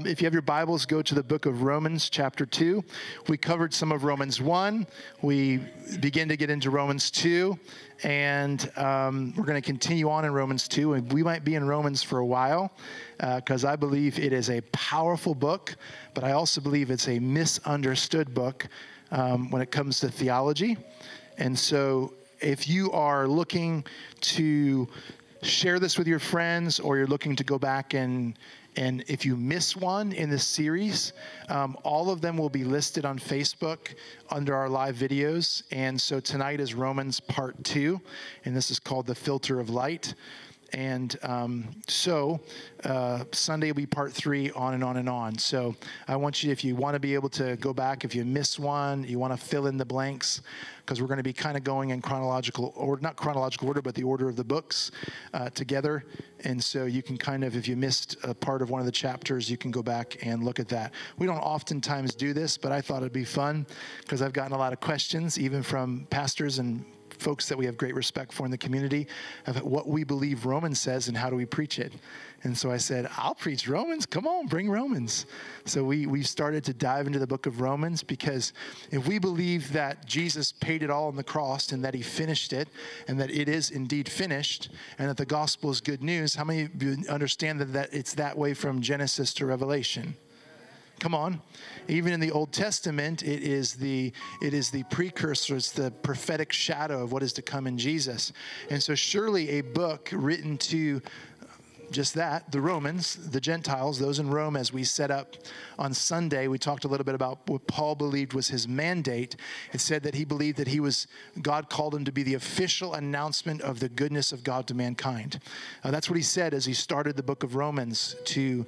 If you have your Bibles, go to the book of Romans, chapter 2. We covered some of Romans 1. We begin to get into Romans 2. And we're going to continue on in Romans 2. And we might be in Romans for a while because I believe it is a powerful book. But I also believe it's a misunderstood book when it comes to theology. And so if you are looking to share this with your friends, or you're looking to go back and if you miss one in this series, all of them will be listed on Facebook under our live videos. And so tonight is Romans part 2, and this is called The Filter of Light. And Sunday will be part 3, on and on and on. So I want you, if you want to be able to go back, if you miss one, you want to fill in the blanks, because we're going to be kind of going in chronological order, not chronological order, but the order of the books together. And so you can kind of, if you missed a part of one of the chapters, you can go back and look at that. We don't oftentimes do this, but I thought it'd be fun because I've gotten a lot of questions, even from pastors and folks that we have great respect for in the community, of what we believe Romans says and how do we preach it. And so I said, I'll preach Romans. Come on, bring Romans. So we started to dive into the book of Romans, because if we believe that Jesus paid it all on the cross and that he finished it and that it is indeed finished and that the gospel is good news, how many of you understand that it's that way from Genesis to Revelation? Come on. Even in the Old Testament, it is the precursor, it's the prophetic shadow of what is to come in Jesus. And so surely a book written to just that, the Romans, the Gentiles, those in Rome, as we set up on Sunday, we talked a little bit about what Paul believed was his mandate. It said that he believed that God called him to be the official announcement of the goodness of God to mankind. That's what he said as he started the book of Romans, to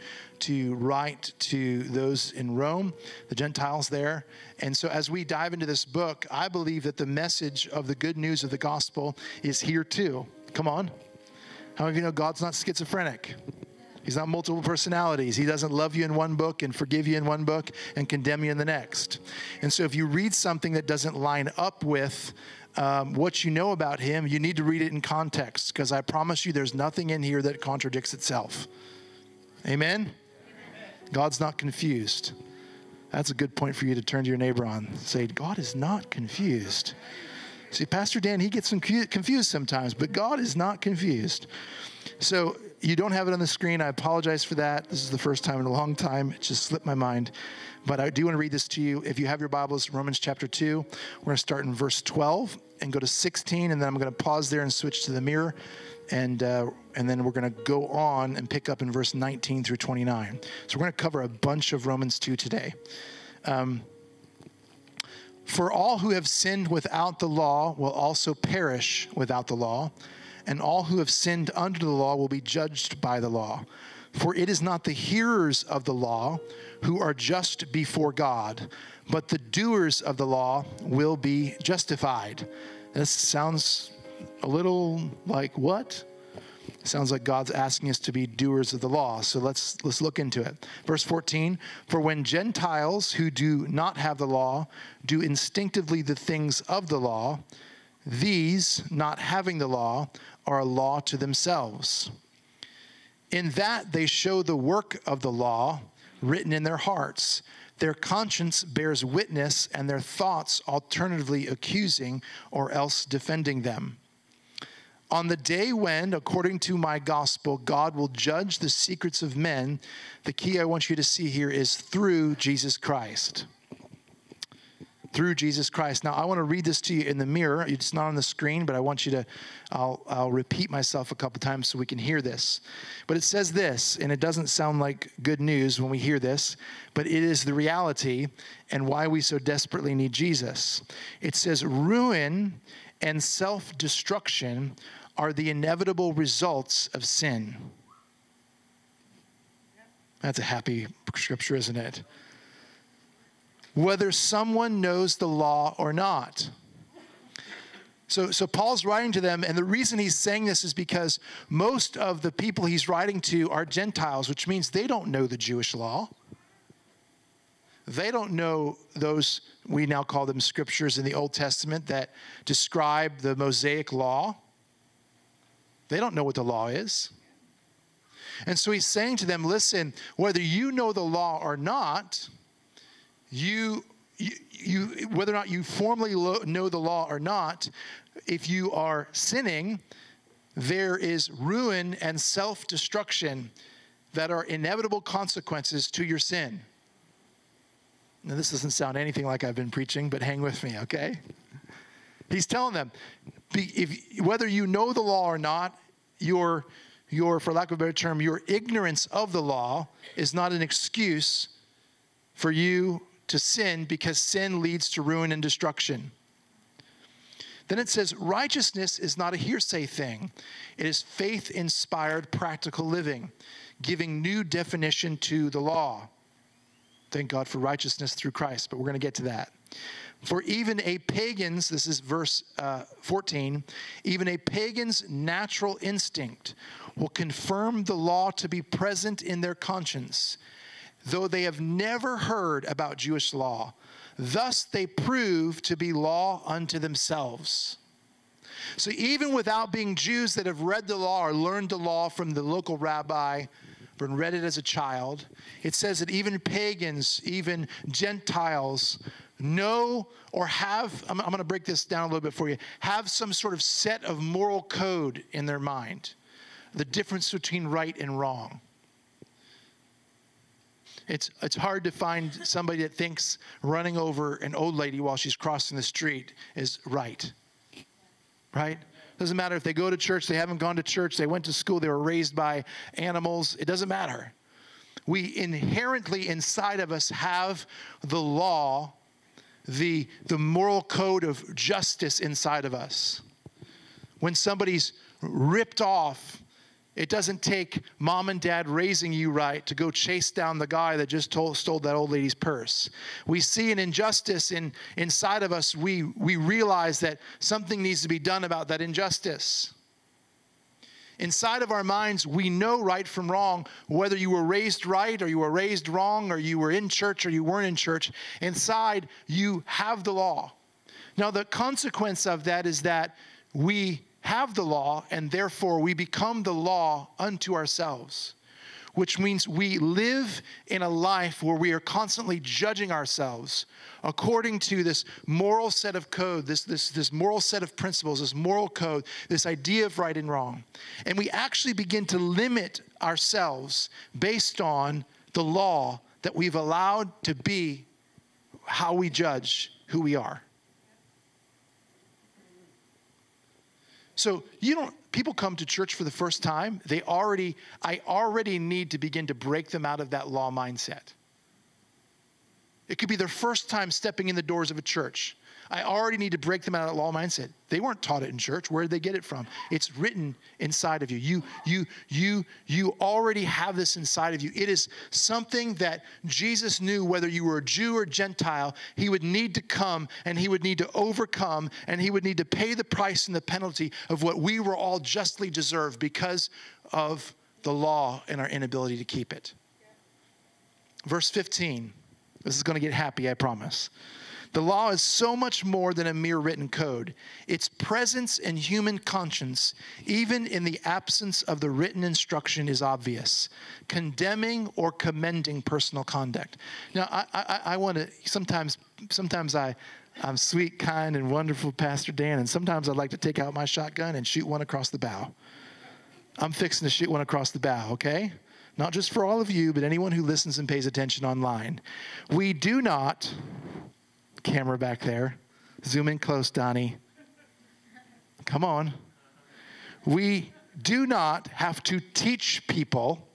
write to those in Rome, the Gentiles there. And so as we dive into this book, I believe that the message of the good news of the gospel is here too. Come on. How many of you know God's not schizophrenic? He's not multiple personalities. He doesn't love you in one book and forgive you in one book and condemn you in the next. And so if you read something that doesn't line up with what you know about him, you need to read it in context, because I promise you there's nothing in here that contradicts itself. Amen? God's not confused. That's a good point for you to turn to your neighbor on. Say, God is not confused. See, Pastor Dan, he gets confused sometimes, but God is not confused. So you don't have it on the screen. I apologize for that. This is the first time in a long time. It just slipped my mind. But I do want to read this to you. If you have your Bibles, Romans chapter 2, we're going to start in verse 12 and go to 16, and then I'm going to pause there and switch to the mirror. And then we're going to go on and pick up in verse 19 through 29. So we're going to cover a bunch of Romans 2 today. For all who have sinned without the law will also perish without the law, and all who have sinned under the law will be judged by the law. For it is not the hearers of the law who are just before God, but the doers of the law will be justified. This sounds a little like what? Sounds like God's asking us to be doers of the law. So let's look into it. Verse 14, for when Gentiles who do not have the law do instinctively the things of the law, these, not having the law, are a law to themselves. In that they show the work of the law written in their hearts. Their conscience bears witness, and their thoughts alternatively accusing or else defending them. On the day when, according to my gospel, God will judge the secrets of men, the key I want you to see here is through Jesus Christ. Through Jesus Christ. Now, I want to read this to you in the mirror. It's not on the screen, but I want you to, I'll repeat myself a couple times so we can hear this. But it says this, and it doesn't sound like good news when we hear this, but it is the reality and why we so desperately need Jesus. It says, ruin and self-destruction are the inevitable results of sin. That's a happy scripture, isn't it? Whether someone knows the law or not. So Paul's writing to them, and the reason he's saying this is because most of the people he's writing to are Gentiles, which means they don't know the Jewish law. They don't know those, we now call them scriptures in the Old Testament that describe the Mosaic law. They don't know what the law is. And so he's saying to them, listen, whether you know the law or not, whether or not you formally know the law or not, if you are sinning, there is ruin and self-destruction that are inevitable consequences to your sin. Now, this doesn't sound anything like I've been preaching, but hang with me, okay? He's telling them, whether you know the law or not, your, for lack of a better term, your ignorance of the law is not an excuse for you to sin, because sin leads to ruin and destruction. Then it says, righteousness is not a hearsay thing. It is faith-inspired practical living, giving new definition to the law. Thank God for righteousness through Christ, but we're going to get to that. For even a pagan's, this is verse 14, even a pagan's natural instinct will confirm the law to be present in their conscience, though they have never heard about Jewish law. Thus they prove to be law unto themselves. So even without being Jews that have read the law or learned the law from the local rabbi, but read it as a child, it says that even pagans, even Gentiles, know or have, I'm going to break this down a little bit for you, have some sort of set of moral code in their mind, the difference between right and wrong. It's hard to find somebody that thinks running over an old lady while she's crossing the street is right. Right? Doesn't matter if they go to church, they haven't gone to church, they went to school, they were raised by animals. It doesn't matter. We inherently inside of us have the law, the moral code of justice inside of us. When somebody's ripped off, it doesn't take mom and dad raising you right to go chase down the guy that just stole that old lady's purse. We see an injustice inside of us. We realize that something needs to be done about that injustice. Inside of our minds, we know right from wrong, whether you were raised right or you were raised wrong or you were in church or you weren't in church. Inside, you have the law. Now, the consequence of that is that we have the law, and therefore we become the law unto ourselves, which means we live in a life where we are constantly judging ourselves according to this moral set of code, this moral set of principles, this moral code, this idea of right and wrong. And we actually begin to limit ourselves based on the law that we've allowed to be how we judge who we are. So people come to church for the first time, I already need to begin to break them out of that law mindset. It could be their first time stepping in the doors of a church. I already need to break them out of that law mindset. They weren't taught it in church. Where did they get it from? It's written inside of you. You already have this inside of you. It is something that Jesus knew, whether you were a Jew or Gentile, he would need to come and he would need to overcome and he would need to pay the price and the penalty of what we were all justly deserved because of the law and our inability to keep it. Verse 15. This is going to get happy, I promise. The law is so much more than a mere written code. Its presence in human conscience, even in the absence of the written instruction, is obvious, condemning or commending personal conduct. Now, I want to, sometimes I'm sweet, kind, and wonderful, Pastor Dan, and sometimes I'd like to take out my shotgun and shoot one across the bow. I'm fixing to shoot one across the bow, okay? Not just for all of you, but anyone who listens and pays attention online. We do not... Camera back there. Zoom in close, Donnie. Come on. We do not have to teach people.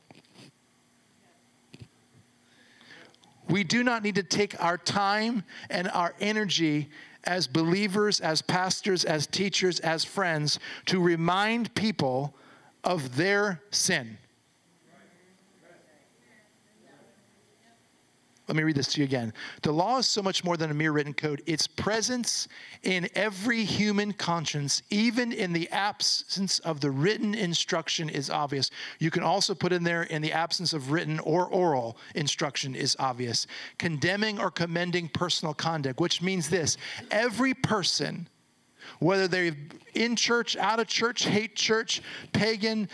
We do not need to take our time and our energy as believers, as pastors, as teachers, as friends to remind people of their sin. Let me read this to you again. The law is so much more than a mere written code. Its presence in every human conscience, even in the absence of the written instruction, is obvious. You can also put in there, in the absence of written or oral instruction, is obvious. Condemning or commending personal conduct, which means this: every person whether they're in church, out of church, hate church, pagan,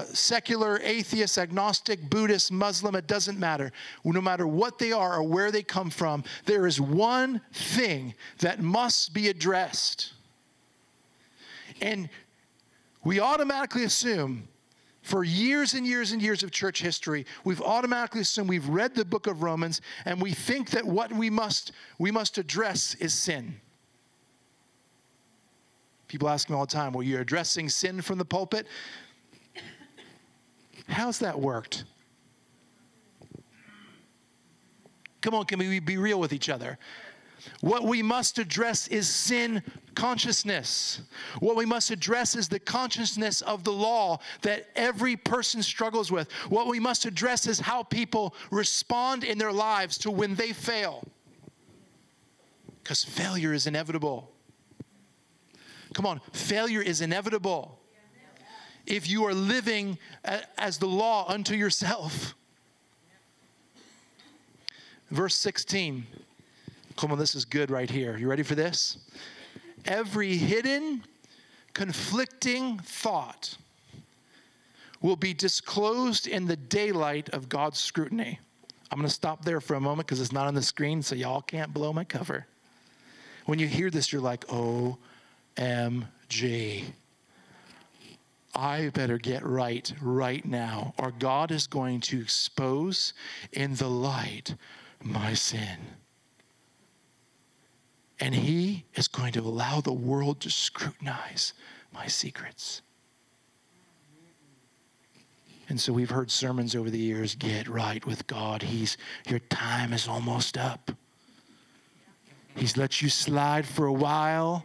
secular, atheist, agnostic, Buddhist, Muslim, it doesn't matter. No matter what they are or where they come from, there is one thing that must be addressed. And we automatically assume, for years and years and years of church history, we've automatically assumed we've read the book of Romans, and we think that what we must address is sin. People ask me all the time, well, you're addressing sin from the pulpit? How's that worked? Come on, can we be real with each other? What we must address is sin consciousness. What we must address is the consciousness of the law that every person struggles with. What we must address is how people respond in their lives to when they fail. Because failure is inevitable. Come on, failure is inevitable. If you are living as the law unto yourself. Verse 16. Come on, this is good right here. You ready for this? Every hidden, conflicting thought will be disclosed in the daylight of God's scrutiny. I'm going to stop there for a moment because it's not on the screen, so y'all can't blow my cover. When you hear this, you're like, OMG. I better get right now, or God is going to expose in the light my sin. And he is going to allow the world to scrutinize my secrets. And so we've heard sermons over the years, get right with God. Your time is almost up. He's let you slide for a while.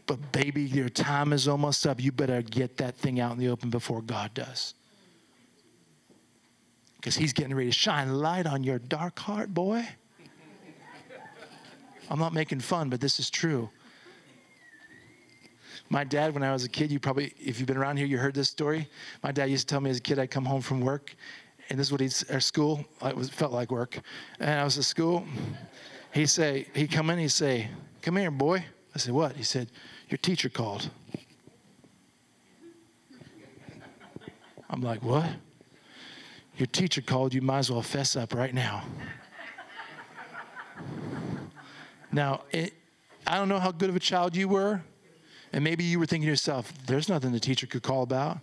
But baby, your time is almost up. You better get that thing out in the open before God does. Because he's getting ready to shine light on your dark heart, boy. I'm not making fun, but this is true. My dad, when I was a kid, if you've been around here, you heard this story. My dad used to tell me as a kid, I'd come home from work, and this is what at school, felt like work. And I was at school. He'd come in, he'd say, come here, boy. I said, what? He said, your teacher called. I'm like, what? Your teacher called, you might as well fess up right now. Now, I don't know how good of a child you were, and maybe you were thinking to yourself, there's nothing the teacher could call about.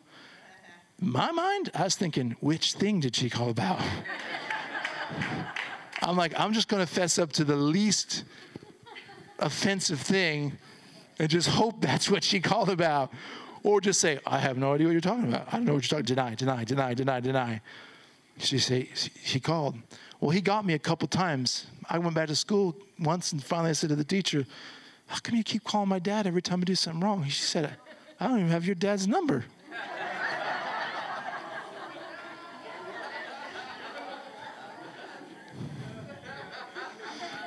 In my mind, I was thinking, which thing did she call about? I'm like, I'm just going to fess up to the least offensive thing and just hope that's what she called about. Or just say, I have no idea what you're talking about. I don't know what you're talking about. Deny. She called. Well, he got me a couple times. I went back to school once, and finally I said to the teacher, how come you keep calling my dad every time I do something wrong? She said, I don't even have your dad's number.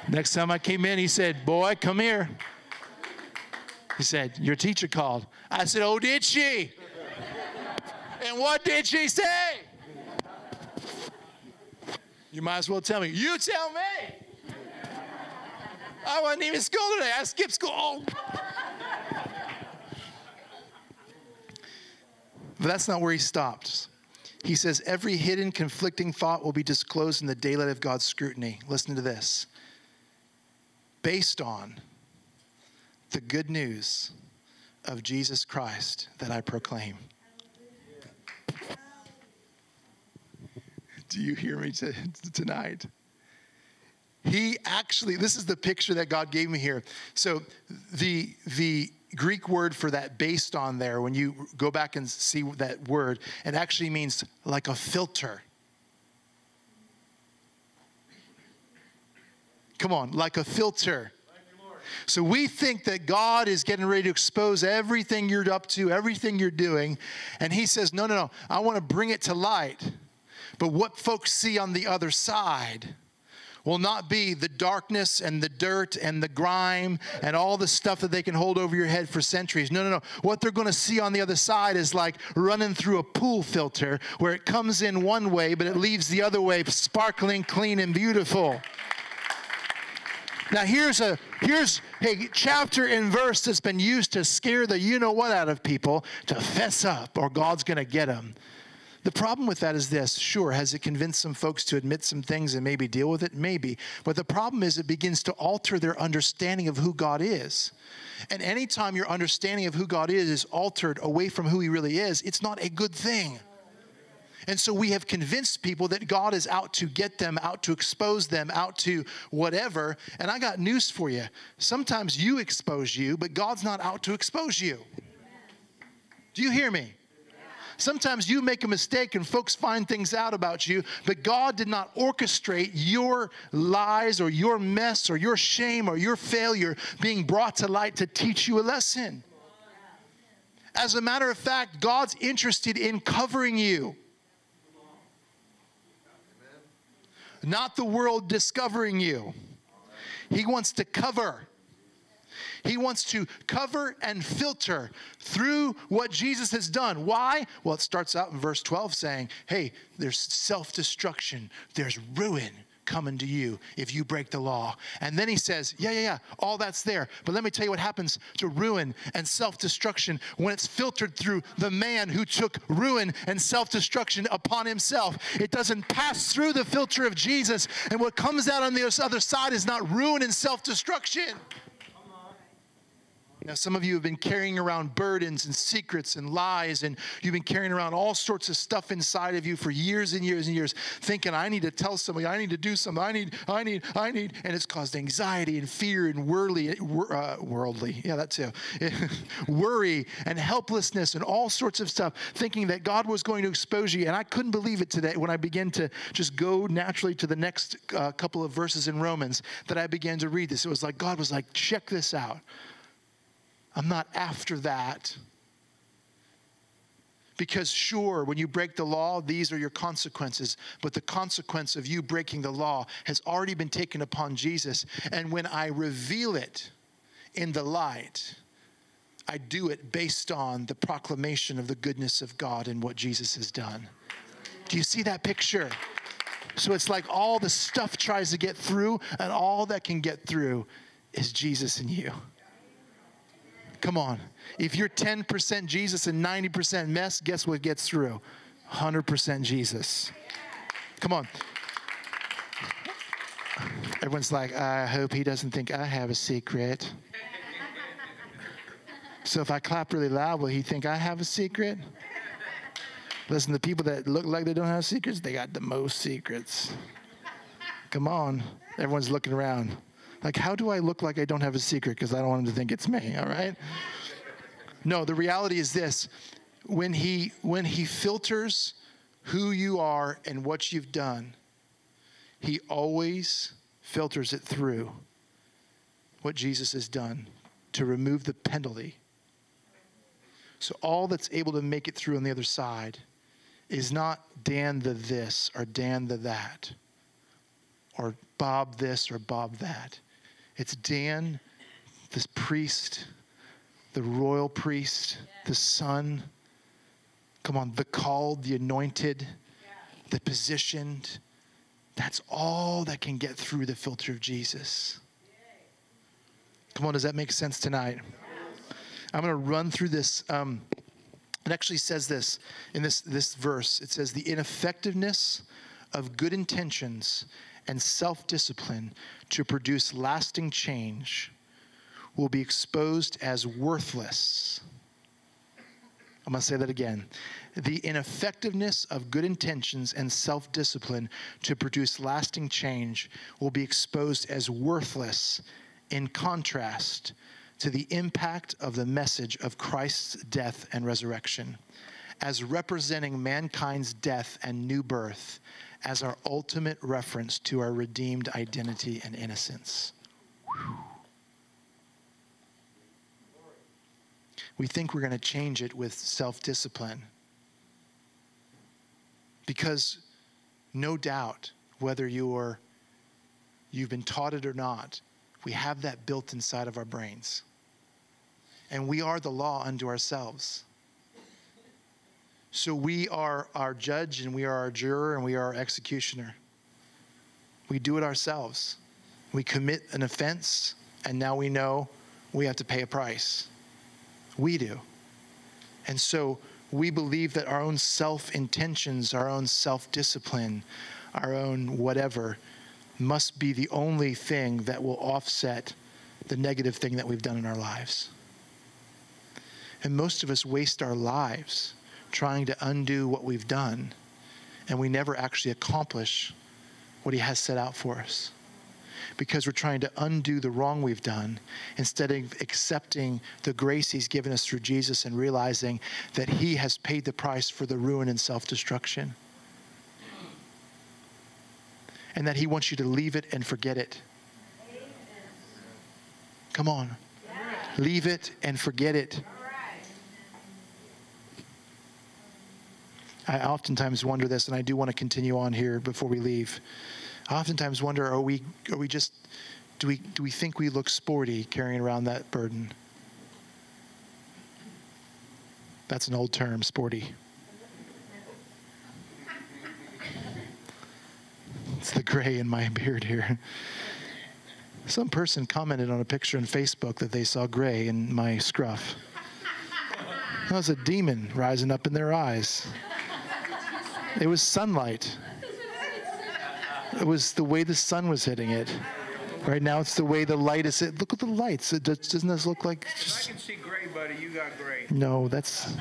Next time I came in, he said, boy, come here. He said, your teacher called. I said, oh, did she? And what did she say? You might as well tell me. You tell me. I wasn't even in school today. I skipped school. Oh. But that's not where he stops. He says, every hidden, conflicting thought will be disclosed in the daylight of God's scrutiny. Listen to this. Based on the good news of Jesus Christ that I proclaim. Do you hear me tonight? This is the picture that God gave me here. So the Greek word for that based on there, when you go back and see that word, it actually means like a filter. Come on, like a filter. So we think that God is getting ready to expose everything you're up to, everything you're doing. And he says, no. I want to bring it to light. But what folks see on the other side will not be the darkness and the dirt and the grime and all the stuff that they can hold over your head for centuries. No. What they're going to see on the other side is like running through a pool filter where it comes in one way, but it leaves the other way sparkling, clean, and beautiful. Now here's a chapter and verse that's been used to scare the you-know-what out of people, to fess up or God's going to get them. The problem with that is this. Sure, has it convinced some folks to admit some things and maybe deal with it? Maybe. But the problem is it begins to alter their understanding of who God is. And anytime your understanding of who God is altered away from who he really is, it's not a good thing. And so we have convinced people that God is out to get them, out to expose them, out to whatever. And I got news for you. Sometimes you expose you, but God's not out to expose you. Do you hear me? Sometimes you make a mistake and folks find things out about you, but God did not orchestrate your lies or your mess or your shame or your failure being brought to light to teach you a lesson. As a matter of fact, God's interested in covering you. Not the world discovering you. He wants to cover. He wants to cover and filter through what Jesus has done. Why? Well, it starts out in verse 12 saying, hey, there's self-destruction, there's ruin coming to you if you break the law. And then he says, yeah, all that's there. But let me tell you what happens to ruin and self-destruction when it's filtered through the man who took ruin and self-destruction upon himself. It doesn't pass through the filter of Jesus. And what comes out on the other side is not ruin and self-destruction. Now, some of you have been carrying around burdens and secrets and lies, and you've been carrying around all sorts of stuff inside of you for years and years and years, thinking, I need to tell somebody, I need to do something, I need, and it's caused anxiety and fear and worldly, yeah, that too, worry and helplessness and all sorts of stuff, thinking that God was going to expose you. And I couldn't believe it today when I began to just go naturally to the next couple of verses in Romans that I began to read this. It was like, God was like, check this out. I'm not after that. Because sure, when you break the law, these are your consequences. But the consequence of you breaking the law has already been taken upon Jesus. And when I reveal it in the light, I do it based on the proclamation of the goodness of God and what Jesus has done. Do you see that picture? So it's like all the stuff tries to get through, and all that can get through is Jesus in you. Come on. If you're 10% Jesus and 90% mess, guess what gets through? 100% Jesus. Come on. Everyone's like, I hope he doesn't think I have a secret. So if I clap really loud, will he think I have a secret? Listen, the people that look like they don't have secrets, they got the most secrets. Come on. Everyone's looking around. Like, how do I look like I don't have a secret? Because I don't want him to think it's me, all right? No, the reality is this. When he filters who you are and what you've done, he always filters it through what Jesus has done to remove the penalty. So all that's able to make it through on the other side is not Dan the this or Dan the that or Bob this or Bob that. It's Dan, this priest, the royal priest, the son, come on, the called, the anointed, the positioned. That's all that can get through the filter of Jesus. Come on, does that make sense tonight? I'm going to run through this. It actually says this in this verse. It says, the ineffectiveness of good intentions and self-discipline to produce lasting change will be exposed as worthless. I'm going to say that again. The ineffectiveness of good intentions and self-discipline to produce lasting change will be exposed as worthless in contrast to the impact of the message of Christ's death and resurrection, as representing mankind's death and new birth as our ultimate reference to our redeemed identity and innocence. Whew. We think we're going to change it with self-discipline. Because no doubt, whether you've been taught it or not, we have that built inside of our brains. And we are the law unto ourselves. So we are our judge, and we are our juror, and we are our executioner. We do it ourselves. We commit an offense, and now we know we have to pay a price. We do. And so we believe that our own self-intentions, our own self-discipline, our own whatever, must be the only thing that will offset the negative thing that we've done in our lives. And most of us waste our lives trying to undo what we've done, and we never actually accomplish what he has set out for us, because we're trying to undo the wrong we've done instead of accepting the grace he's given us through Jesus and realizing that he has paid the price for the ruin and self-destruction, and that he wants you to leave it and forget it. Come on. Leave it and forget it. I oftentimes wonder this, and I do want to continue on here before we leave. I oftentimes wonder, do we think we look sporty carrying around that burden? That's an old term, sporty. It's the gray in my beard here. Some person commented on a picture on Facebook that they saw gray in my scruff. That was a demon rising up in their eyes. It was sunlight. It was the way the sun was hitting it. Right now, it's the way the light is. Look at the lights. Doesn't this look like? I can see gray, buddy. You got gray. No, that's.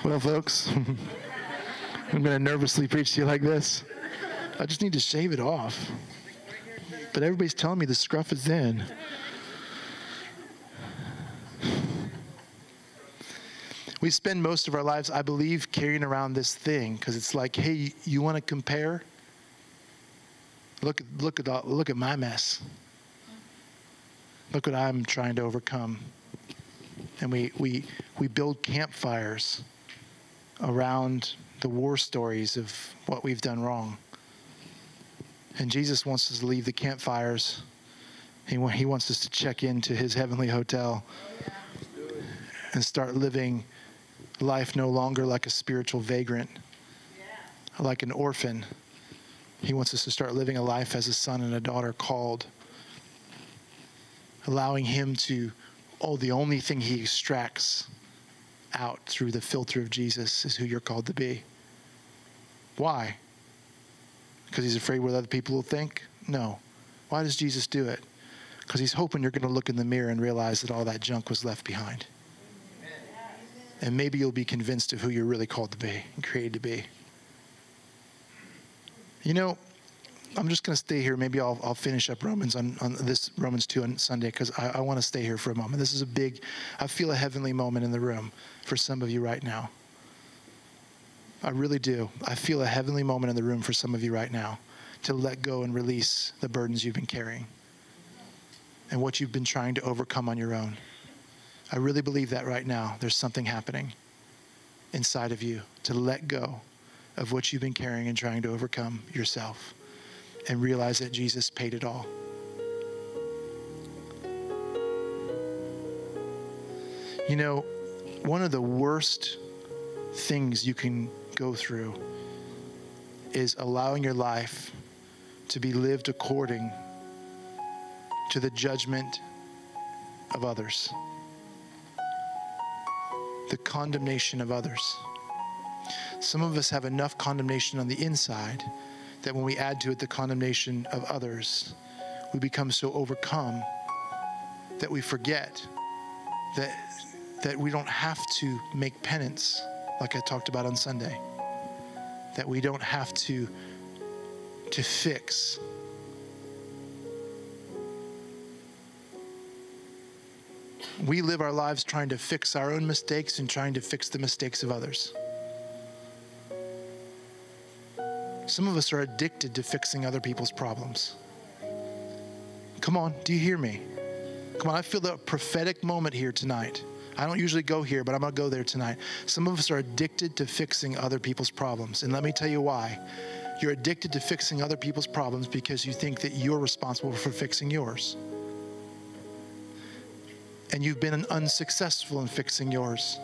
Well, folks, I'm going to nervously preach to you like this. I just need to shave it off. But everybody's telling me the scruff is in. We spend most of our lives, I believe, carrying around this thing because it's like, hey, you want to compare? Look at my mess. Look what I'm trying to overcome. And we build campfires around the war stories of what we've done wrong. And Jesus wants us to leave the campfires. He wants us to check into his heavenly hotel and start living life no longer like a spiritual vagrant, like an orphan. He wants us to start living a life as a son and a daughter called, allowing him to, the only thing he extracts out through the filter of Jesus is who you're called to be. Why? Because he's afraid what other people will think? No. Why does Jesus do it? Because he's hoping you're going to look in the mirror and realize that all that junk was left behind. And maybe you'll be convinced of who you're really called to be and created to be. You know, I'm just going to stay here. Maybe I'll finish up Romans on this Romans 2 on Sunday, because I want to stay here for a moment. This is I feel a heavenly moment in the room for some of you right now. I really do. I feel a heavenly moment in the room for some of you right now to let go and release the burdens you've been carrying and what you've been trying to overcome on your own. I really believe that right now there's something happening inside of you to let go of what you've been carrying and trying to overcome yourself and realize that Jesus paid it all. You know, one of the worst things you can go through is allowing your life to be lived according to the judgment of others, the condemnation of others. Some of us have enough condemnation on the inside that when we add to it the condemnation of others, we become so overcome that we forget that we don't have to make penance, like I talked about on Sunday, that we don't have to fix. We live our lives trying to fix our own mistakes and trying to fix the mistakes of others. Some of us are addicted to fixing other people's problems. Come on, do you hear me? Come on, I feel the prophetic moment here tonight. I don't usually go here, but I'm going to go there tonight. Some of us are addicted to fixing other people's problems. And let me tell you why. You're addicted to fixing other people's problems because you think that you're responsible for fixing yours. and you've been unsuccessful in fixing yours.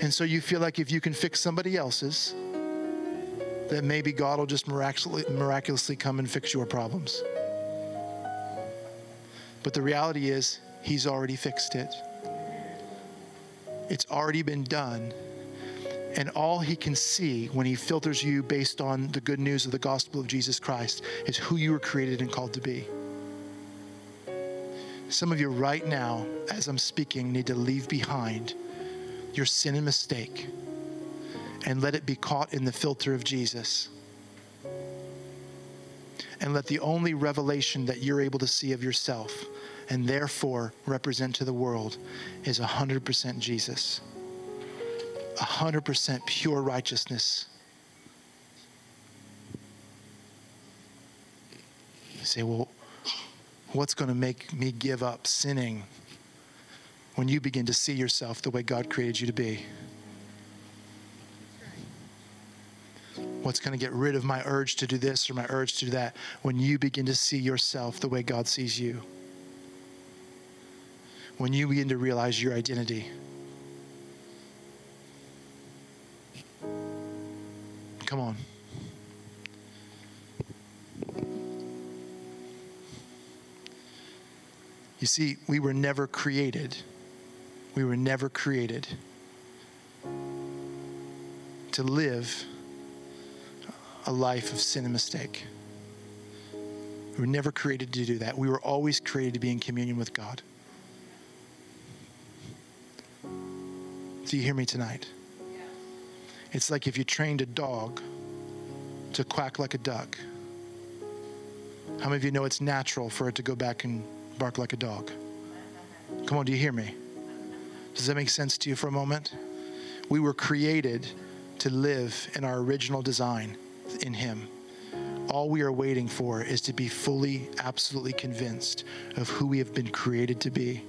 And so you feel like if you can fix somebody else's, that maybe God will just miraculously come and fix your problems. But the reality is, he's already fixed it. It's already been done. And all he can see when he filters you based on the good news of the gospel of Jesus Christ is who you were created and called to be. Some of you right now, as I'm speaking, need to leave behind your sin and mistake and let it be caught in the filter of Jesus. And let the only revelation that you're able to see of yourself and therefore represent to the world is 100% Jesus. 100% pure righteousness. You say, well, what's going to make me give up sinning when you begin to see yourself the way God created you to be? What's going to get rid of my urge to do this or my urge to do that when you begin to see yourself the way God sees you? When you begin to realize your identity. Come on. You see, we were never created. We were never created to live a life of sin and mistake. We were never created to do that. We were always created to be in communion with God. Do you hear me tonight? Yeah. It's like if you trained a dog to quack like a duck. How many of you know it's natural for it to go back and bark like a dog? Come on, do you hear me? Does that make sense to you for a moment? We were created to live in our original design in him. All we are waiting for is to be fully, absolutely convinced of who we have been created to be.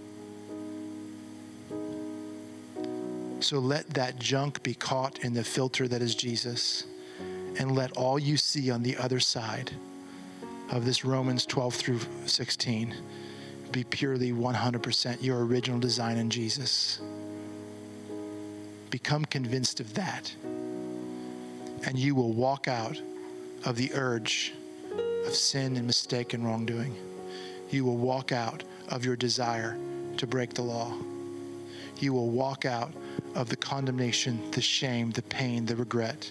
So let that junk be caught in the filter that is Jesus, and let all you see on the other side of this Romans 12 through 16 be purely 100% your original design in Jesus. Become convinced of that, and you will walk out of the urge of sin and mistake and wrongdoing. You will walk out of your desire to break the law. You will walk out of the condemnation, the shame, the pain, the regret.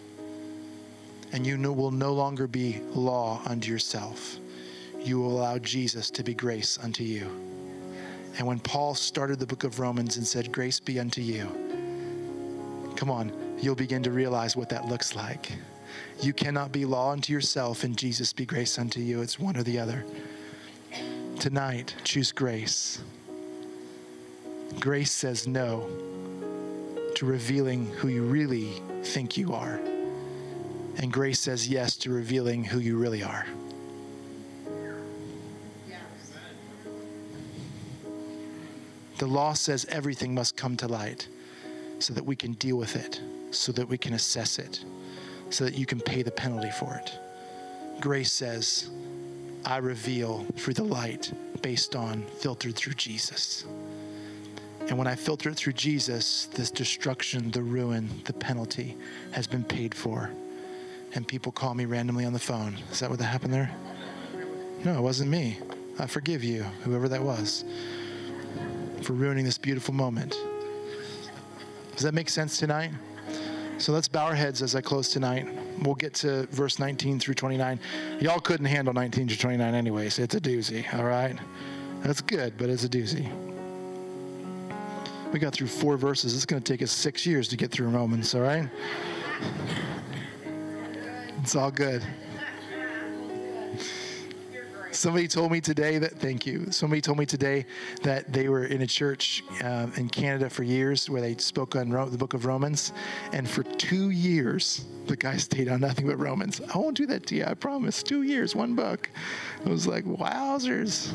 And you will no longer be law unto yourself. You will allow Jesus to be grace unto you. And when Paul started the book of Romans and said, grace be unto you, come on, you'll begin to realize what that looks like. You cannot be law unto yourself and Jesus be grace unto you. It's one or the other. Tonight, choose grace. Grace says no to revealing who you really think you are. And grace says yes to revealing who you really are. The law says everything must come to light so that we can deal with it, so that we can assess it, so that you can pay the penalty for it. Grace says, I reveal through the light based on filtered through Jesus. And when I filter it through Jesus, this destruction, the ruin, the penalty has been paid for. And people call me randomly on the phone. Is that what happened there? No, it wasn't me. I forgive you, whoever that was, for ruining this beautiful moment. Does that make sense tonight? So let's bow our heads as I close tonight. We'll get to verse 19 through 29. Y'all couldn't handle 19 to 29 anyways. It's a doozy, all right? That's good, but it's a doozy. We got through 4 verses. It's going to take us 6 years to get through Romans, all right? It's all good. Somebody told me today that, thank you. Somebody told me today that they were in a church in Canada for years where they spoke on the book of Romans. And for 2 years, the guy stayed on nothing but Romans. I won't do that to you, I promise. 2 years, 1 book. I was like, wowzers.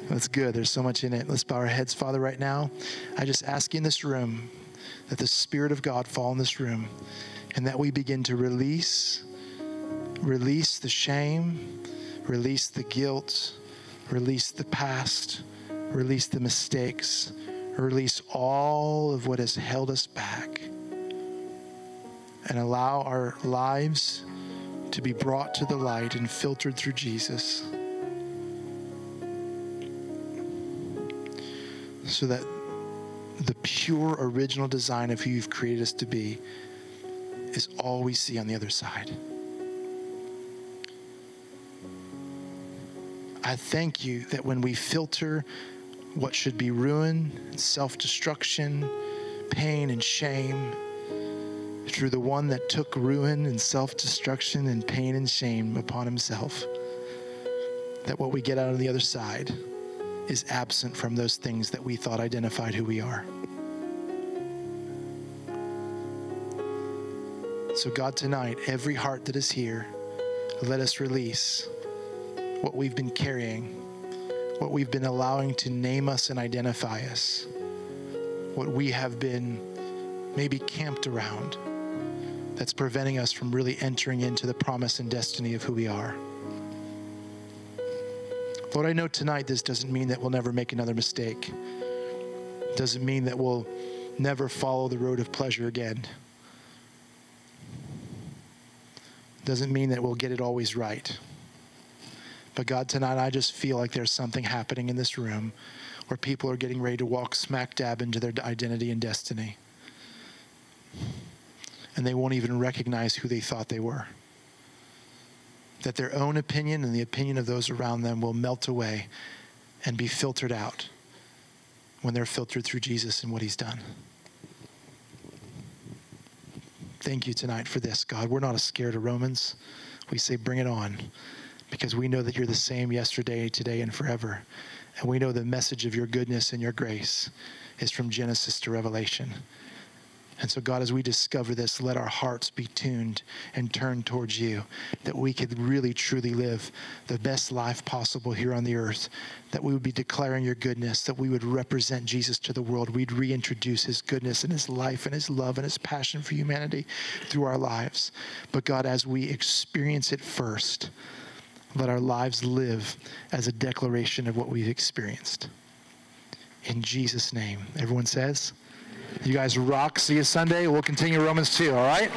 That's good. There's so much in it. Let's bow our heads, Father, right now. I just ask in this room that the Spirit of God fall in this room and that we begin to release the shame, release the guilt, release the past, Release the mistakes. Release all of what has held us back. And allow our lives to be brought to the light and filtered through Jesus. So that the pure original design of who you've created us to be is all we see on the other side. I thank you that when we filter what should be ruin, self-destruction, pain, and shame through the one that took ruin and self-destruction and pain and shame upon himself, that what we get out on the other side is absent from those things that we thought identified who we are. So God, tonight, every heart that is here, let us release what we've been carrying, what we've been allowing to name us and identify us, what we have been maybe camped around that's preventing us from really entering into the promise and destiny of who we are. Lord, I know tonight this doesn't mean that we'll never make another mistake. It doesn't mean that we'll never follow the road of pleasure again. It doesn't mean that we'll get it always right. But God, tonight I just feel like there's something happening in this room where people are getting ready to walk smack dab into their identity and destiny. And they won't even recognize who they thought they were. That their own opinion and the opinion of those around them will melt away and be filtered out when they're filtered through Jesus and what he's done. Thank you tonight for this, God. We're not scared of Romans. We say, bring it on, because we know that you're the same yesterday, today, and forever. And we know the message of your goodness and your grace is from Genesis to Revelation. And so, God, as we discover this, let our hearts be tuned and turned towards you, that we could really, truly live the best life possible here on the earth, that we would be declaring your goodness, that we would represent Jesus to the world. We'd reintroduce his goodness and his life and his love and his passion for humanity through our lives. But, God, as we experience it first, let our lives live as a declaration of what we've experienced. In Jesus' name. Everyone says? You guys rock. See you Sunday. We'll continue Romans 2, all right?